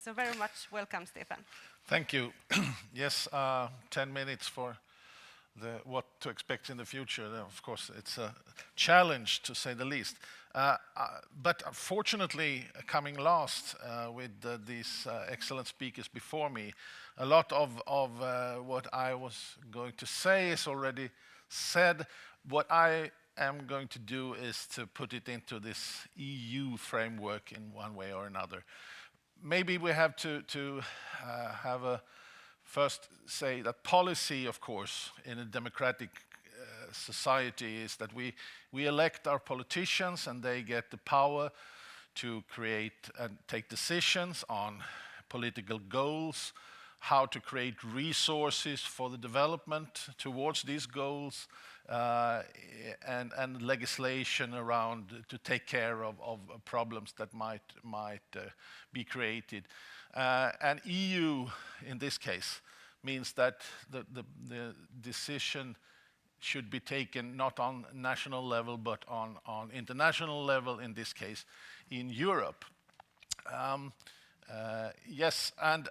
So very much welcome, Stefan. Thank you. Yes, 10 minutes for what to expect in the future. Of course, it's a challenge to say the least. But fortunately, coming last with these excellent speakers before me, a lot of what I was going to say is already said. What I am going to do is to put it into this EU framework in one way or another. Maybe we have to have a first say that policy, of course, in a democratic society is that we elect our politicians and they get the power to create and take decisions on political goals, how to create resources for the development towards these goals, and legislation around to take care of problems that might be created. And EU, in this case, means that the decision should be taken not on national level, but on international level, in this case, in Europe. Yes, and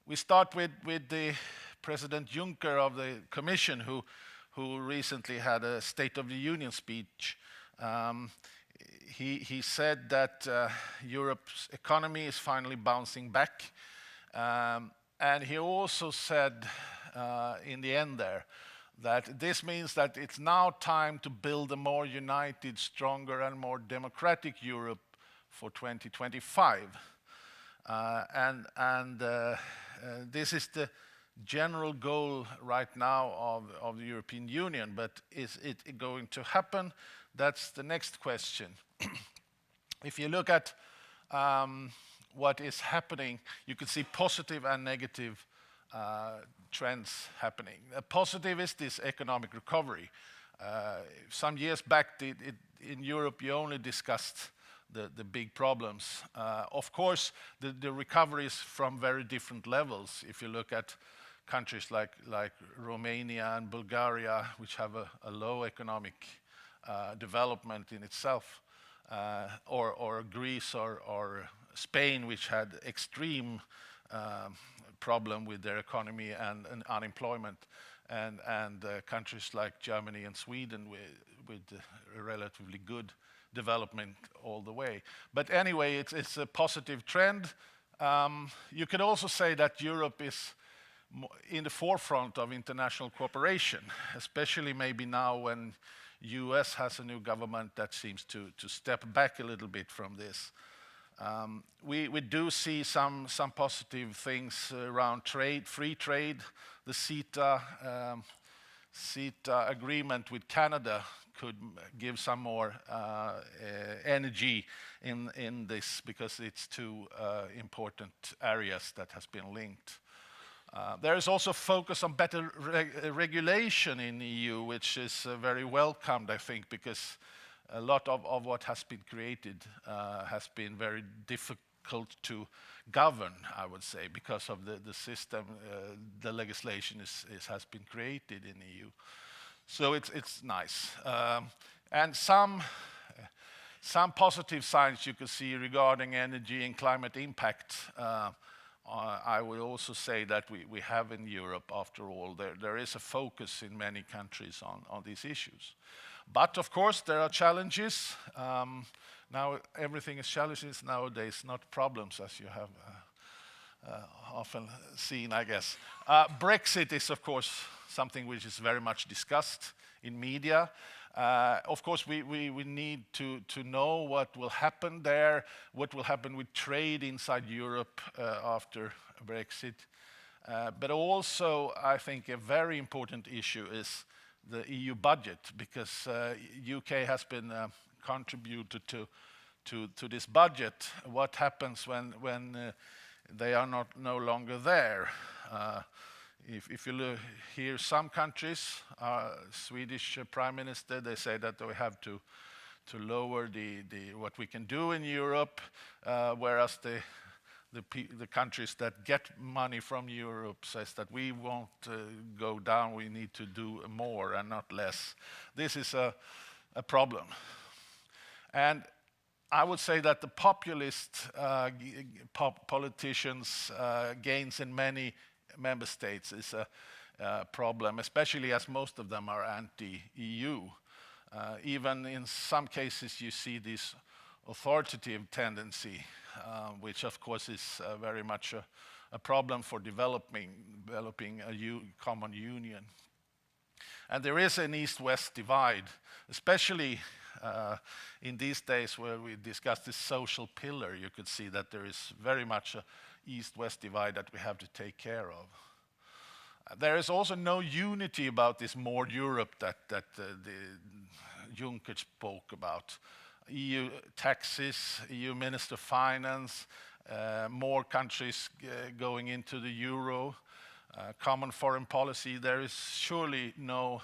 we start with the President Juncker of the Commission, who recently had a State of the Union speech. He said that Europe's economy is finally bouncing back. And he also said in the end there that this means that it's now time to build a more united, stronger, and more democratic Europe for 2025. This is the general goal right now of the European Union, but is it going to happen? That's the next question. If you look at what is happening, you can see positive and negative trends happening. Positive is this economic recovery. Some years back in Europe, you only discussed the big problems. Of course, the recovery is from very different levels. If you look at countries like Romania and Bulgaria, which have a low economic development in itself, or Greece or Spain, which had extreme problem with their economy and unemployment, and countries like Germany and Sweden with a relatively good development all the way. But anyway, it's a positive trend. You could also say that Europe is in the forefront of international cooperation, especially maybe now when US has a new government that seems to step back a little bit from this. We do see some positive things around trade, free trade. The CETA agreement with Canada could give some more energy in this, because it's two important areas that has been linked. There is also focus on better regulation in the EU, which is very welcomed, I think, because a lot of what has been created has been very difficult to govern, I would say, because of the system, the legislation has been created in the EU. So it's nice. And some positive signs you can see regarding energy and climate impact. I will also say that we have in Europe, after all, there is a focus in many countries on these issues. But of course, there are challenges. Now everything is challenges nowadays, not problems, as you have often seen, I guess. Brexit is, of course, something which is very much discussed in media. Of course, we need to know what will happen there, what will happen with trade inside Europe after Brexit. But also, I think a very important issue is the EU budget, because UK has been contributed to this budget. What happens when they are no longer there? If you hear some countries, Swedish Prime Minister, they say that we have to lower what we can do in Europe, whereas the countries that get money from Europe says that we won't go down, we need to do more and not less. This is a problem. And I would say that the populist politicians' gains in many member states is a problem, especially as most of them are anti-EU. Even in some cases, you see this authoritative tendency, which of course is very much a problem for developing a common union. And there is an East-West divide, especially in these days where we discuss this social pillar. You could see that there is very much a East-West divide that we have to take care of. There is also no unity about this more Europe that the Juncker spoke about. EU taxes, EU Minister of Finance, more countries going into the euro, common foreign policy. There is surely no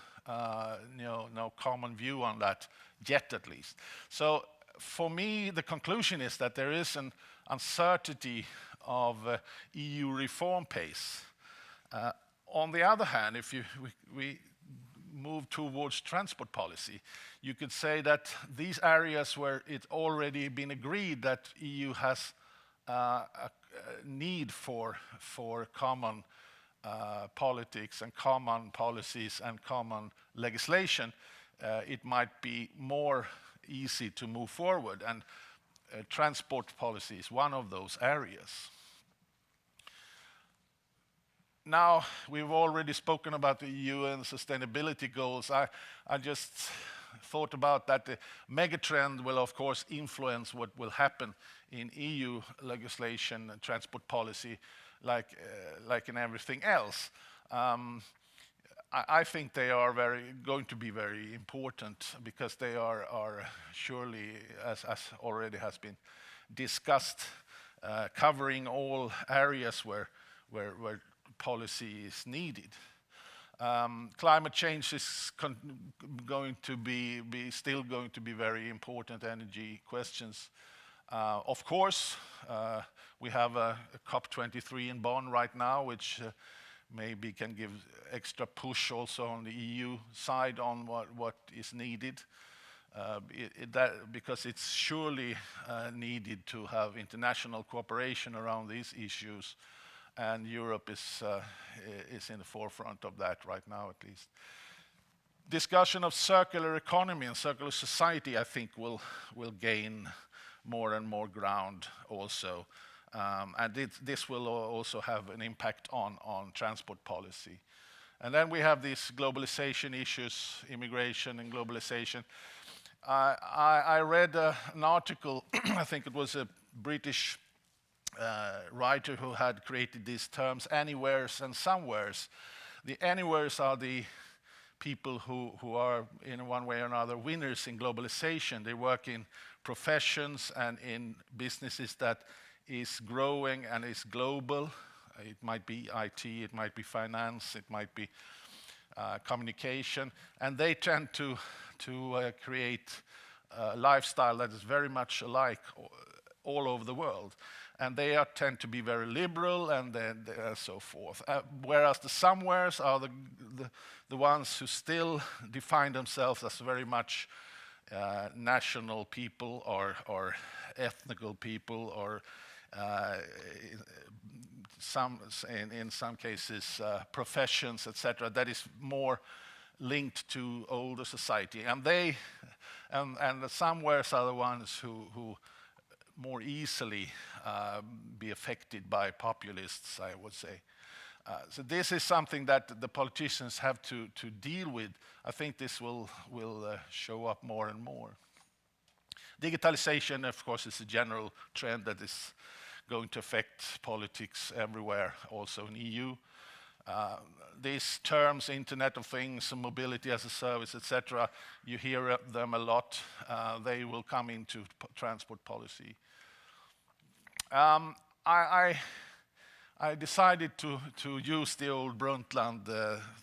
common view on that yet, at least. So for me, the conclusion is that there is an uncertainty of EU reform pace. On the other hand, if we move towards transport policy, you could say that these areas where it's already been agreed that EU has a need for common politics and common policies and common legislation, it might be more easy to move forward. And transport policy is one of those areas. Now, we've already spoken about the UN sustainability goals. I just thought about that the megatrend will, of course, influence what will happen in EU legislation and transport policy, like in everything else. I think they are going to be very important because they are surely, as already has been discussed, covering all areas where policy is needed. Climate change is still going to be very important energy questions. Of course, we have a COP23 in Bonn right now, which maybe can give extra push also on the EU side on what is needed, because it's surely needed to have international cooperation around these issues. And Europe is in the forefront of that right now, at least. Discussion of circular economy and circular society, I think, will gain more and more ground also. And this will also have an impact on transport policy. And then we have these globalization issues, immigration and globalization. I read an article, I think it was a British writer who had created these terms, anywheres and somewheres. The anywheres are the people who are in one way or another winners in globalization. They work in professions and in businesses that is growing and is global. It might be IT, it might be finance, it might be communication, and they tend to create a lifestyle that is very much alike all over the world. And they tend to be very liberal and so forth. Whereas the somewheres are the ones who still define themselves as very much national people or ethnical people, or in some cases professions, etc. That is more linked to older society. And the somewheres are the ones who more easily be affected by populists, I would say. So this is something that the politicians have to deal with. I think this will show up more and more. Digitalization, of course, is a general trend that is going to affect politics everywhere, also in EU. These terms, Internet of Things, mobility as a service, etc., you hear them a lot. They will come into transport policy. I decided to use the old Brundtland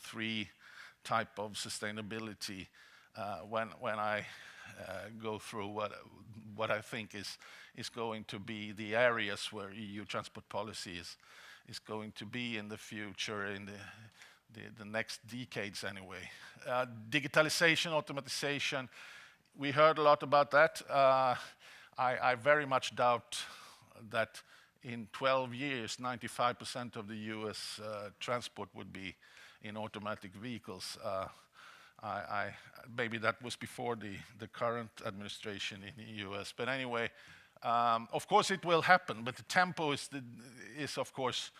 3 type of sustainability when I go through what I think is going to be the areas where EU transport policy is going to be in the future, in the next decades anyway. Digitalization, automatization, we heard a lot about that. I very much doubt that in 12 years, 95% of the US transport would be in automatic vehicles. Maybe that was before the current administration in the US. But anyway, of course it will happen, but the tempo is of course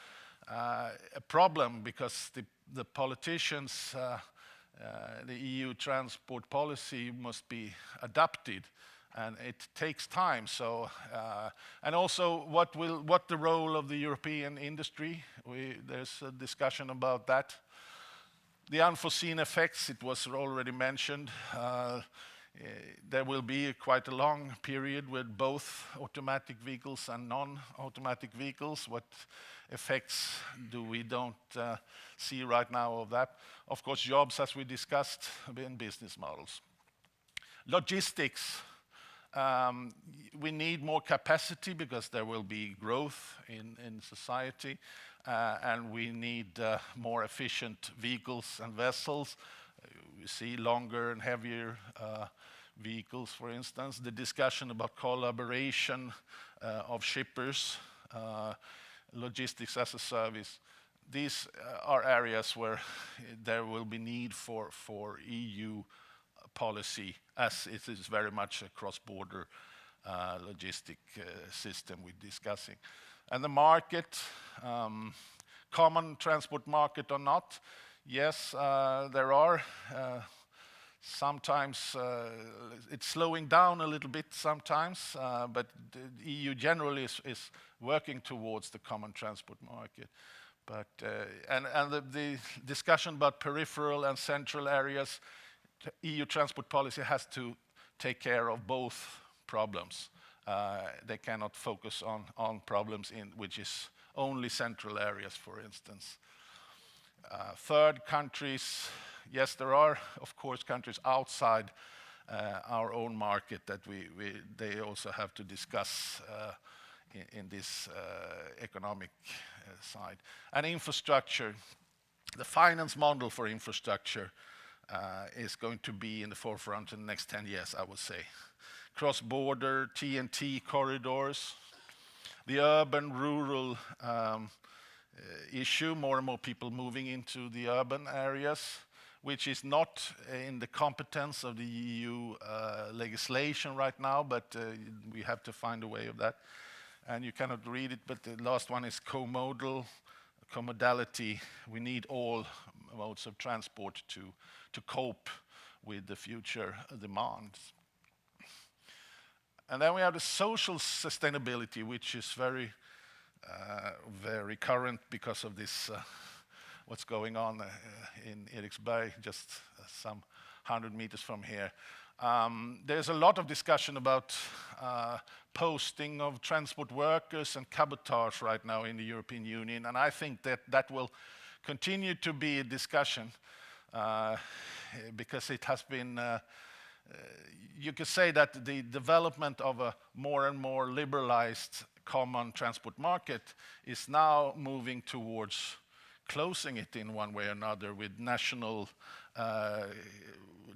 a problem, because the politicians, the EU transport policy must be adapted, and it takes time. So, and also what the role of the European industry? There's a discussion about that. The unforeseen effects, it was already mentioned. There will be quite a long period with both automatic vehicles and non-automatic vehicles. What effects we don't see right now of that? Of course, jobs, as we discussed, and business models. Logistics, we need more capacity because there will be growth in society, and we need more efficient vehicles and vessels. We see longer and heavier vehicles, for instance. The discussion about collaboration of shippers, logistics as a service. These are areas where there will be need for EU policy, as it is very much a cross-border logistic system we're discussing. And the market, common transport market or not, yes, there are sometimes, it's slowing down a little bit sometimes, but the EU generally is working towards the common transport market. But, and the discussion about peripheral and central areas, EU transport policy has to take care of both problems. They cannot focus on problems which is only central areas, for instance. Third countries, yes, there are, of course, countries outside our own market that they also have to discuss in this economic side. And infrastructure, the finance model for infrastructure is going to be in the forefront in the next 10 years, I would say. Cross-border TNT corridors, the urban-rural issue, more and more people moving into the urban areas, which is not in the competence of the EU legislation right now, but we have to find a way of that. And you cannot read it, but the last one is commodality. We need all modes of transport to cope with the future demands. And then we have the social sustainability, which is very current because of this, what's going on in Eriksberg, just some 100 meters from here. There's a lot of discussion about posting of transport workers and cabotage right now in the European Union, and I think that will continue to be a discussion because it has been, you could say that the development of a more and more liberalized common transport market is now moving towards closing it in one way or another, with national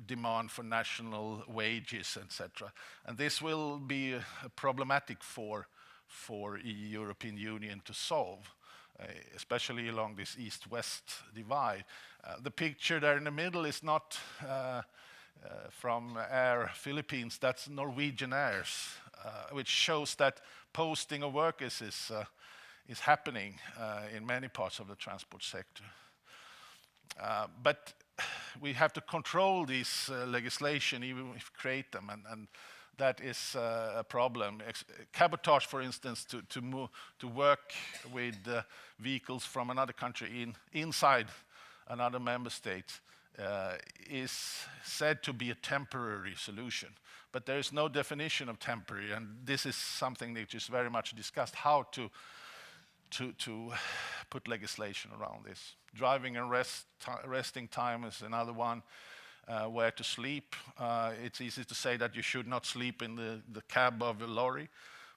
demand for national wages, etc. And this will be problematic for the European Union to solve, especially along this east-west divide. The picture there in the middle is not from Air Philippines, that's Norwegian Airs, which shows that posting of workers is happening in many parts of the transport sector. But we have to control this legislation, even if we create them, and that is a problem. Cabotage, for instance, to work with vehicles from another country inside another member state is said to be a temporary solution. But there is no definition of temporary, and this is something that is very much discussed, how to put legislation around this. Driving and resting time is another one. Where to sleep. It's easy to say that you should not sleep in the cab of a lorry,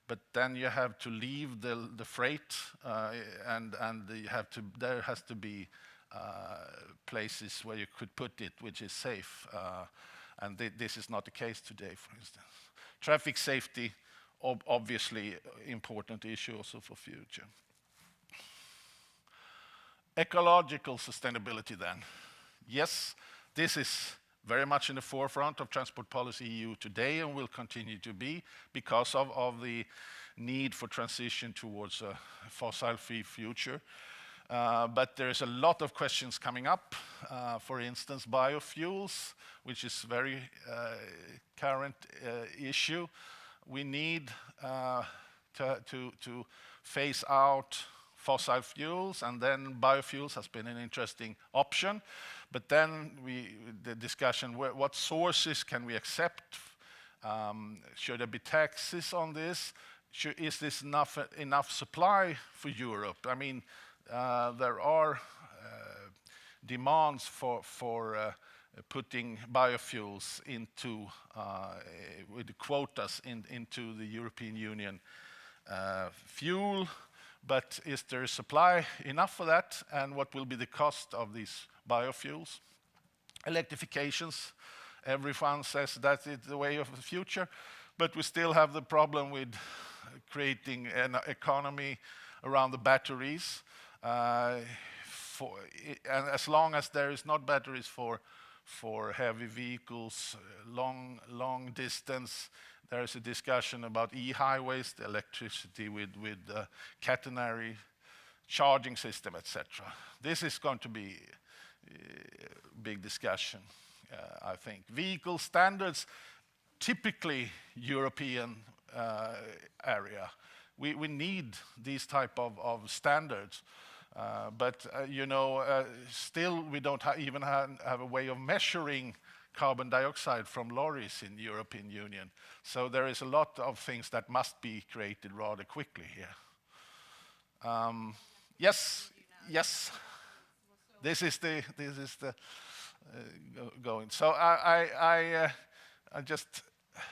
but then you have to leave the freight, and there has to be places where you could put it, which is safe. And this is not the case today, for instance. Traffic safety obviously important issue also for future. Ecological sustainability then. Yes, this is very much in the forefront of transport policy EU today and will continue to be because of the need for transition towards a fossil-free future. But there is a lot of questions coming up. For instance, biofuels, which is very current issue. We need to phase out fossil fuels, and then biofuels has been an interesting option. But then the discussion, what sources can we accept? Should there be taxes on this? Is this enough supply for Europe? I mean, there are demands for putting biofuels into with the quotas into the European Union fuel. But is there supply enough for that? And what will be the cost of these biofuels? Electrifications, everyone says that it's the way of the future, but we still have the problem with creating an economy around the batteries. And as long as there is not batteries for heavy vehicles, long distance, there is a discussion about e-highways, the electricity with catenary charging system, etc. This is going to be a big discussion, I think. Vehicle standards, typically European area. We need these type of standards. But still we don't even have a way of measuring carbon dioxide from lorries in the European Union. So there is a lot of things that must be created rather quickly here. Yes. This is the going. So I just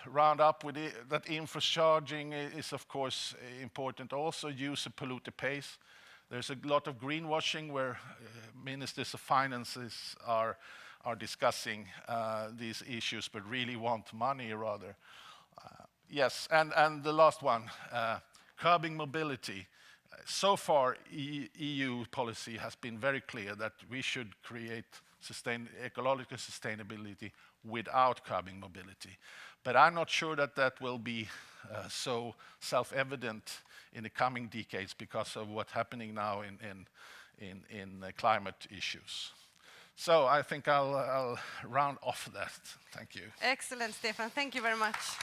round up with that infrastructure is of course important. Also, use a polluter pays. There's a lot of greenwashing where ministers of finances are discussing these issues, but really want money rather. Yes, and the last one, curbing mobility. So far, EU policy has been very clear that we should create ecological sustainability without curbing mobility. But I'm not sure that that will be so self-evident in the coming decades because of what's happening now in climate issues. So I think I'll round off that. Thank you. Excellent, Stefan. Thank you very much.